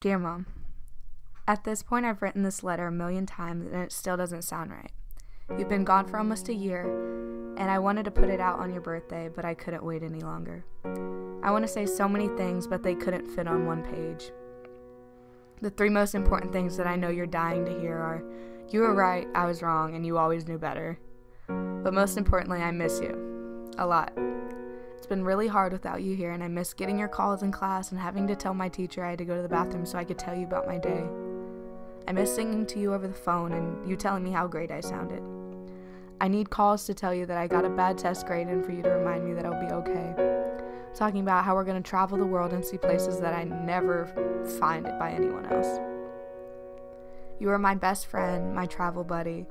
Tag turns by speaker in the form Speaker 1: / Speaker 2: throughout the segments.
Speaker 1: Dear Mom, at this point I've written this letter a million times and it still doesn't sound right. You've been gone for almost a year, and I wanted to put it out on your birthday, but I couldn't wait any longer. I want to say so many things, but they couldn't fit on one page. The three most important things that I know you're dying to hear are, you were right, I was wrong, and you always knew better. But most importantly, I miss you. A lot. It's been really hard without you here, and I miss getting your calls in class and having to tell my teacher I had to go to the bathroom so I could tell you about my day. I miss singing to you over the phone and you telling me how great I sounded. I need calls to tell you that I got a bad test grade and for you to remind me that I'll be okay. Talking about how we're going to travel the world and see places that I never find it by anyone else. You are my best friend, my travel buddy,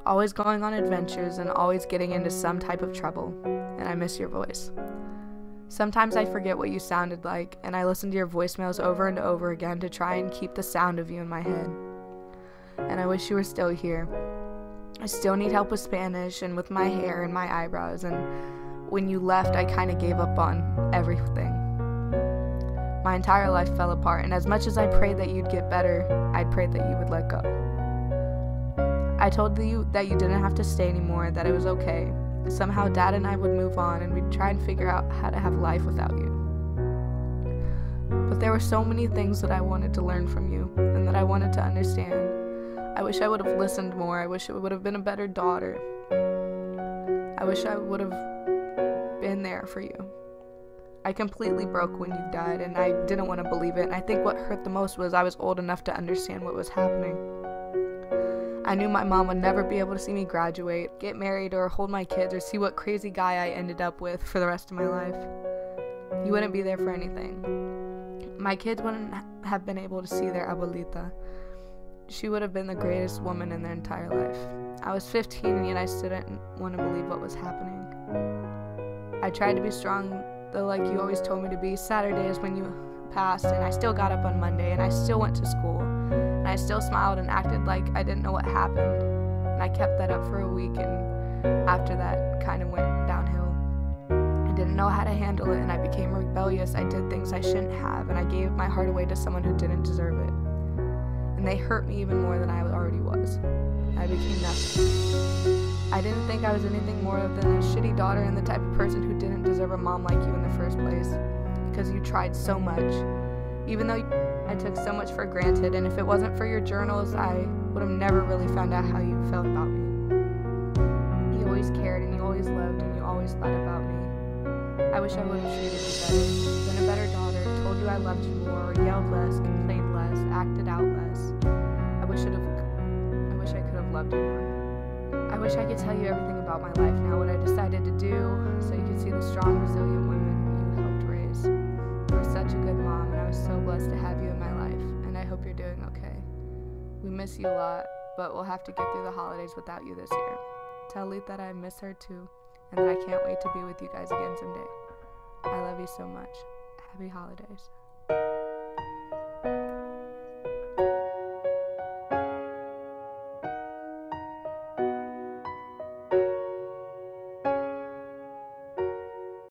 Speaker 1: always going on adventures and always getting into some type of trouble, and I miss your voice. Sometimes I forget what you sounded like, and I listen to your voicemails over and over again to try and keep the sound of you in my head. And I wish you were still here. I still need help with Spanish and with my hair and my eyebrows, and when you left, I kind of gave up on everything. My entire life fell apart, and as much as I prayed that you'd get better, I prayed that you would let go. I told you that you didn't have to stay anymore, that it was okay. Somehow Dad and I would move on, and we'd try and figure out how to have life without you. But there were so many things that I wanted to learn from you, and that I wanted to understand. I wish I would have listened more. I wish I would have been a better daughter. I wish I would have been there for you. I completely broke when you died, and I didn't want to believe it, and I think what hurt the most was I was old enough to understand what was happening. I knew my mom would never be able to see me graduate, get married, or hold my kids, or see what crazy guy I ended up with for the rest of my life. You wouldn't be there for anything. My kids wouldn't have been able to see their abuelita. She would have been the greatest woman in their entire life. I was 15, and yet I still didn't want to believe what was happening. I tried to be strong, though, like you always told me to be. Saturdays when you passed, and I still got up on Monday, and I still went to school. And I still smiled and acted like I didn't know what happened. And I kept that up for a week, and after that kind of went downhill. I didn't know how to handle it, and I became rebellious. I did things I shouldn't have, and I gave my heart away to someone who didn't deserve it. And they hurt me even more than I already was. I became nothing. I didn't think I was anything more than a shitty daughter and the type of person who didn't deserve a mom like you in the first place. Because you tried so much. Even though I took so much for granted, and if it wasn't for your journals, I would have never really found out how you felt about me. You always cared, and you always loved, and you always thought about me. I wish I would have treated you better, been a better daughter, told you I loved you more, yelled less, complained less, acted out less. I wish I could have loved you more. I wish I could tell you everything about my life now, what I decided to do, so you could see the strong, resilient women you helped raise. You were such a good mom, and I was so blessed to have you in my life, and I hope you're doing okay. We miss you a lot, but we'll have to get through the holidays without you this year. Tell Leith that I miss her too, and that I can't wait to be with you guys again someday. I love you so much. Happy holidays.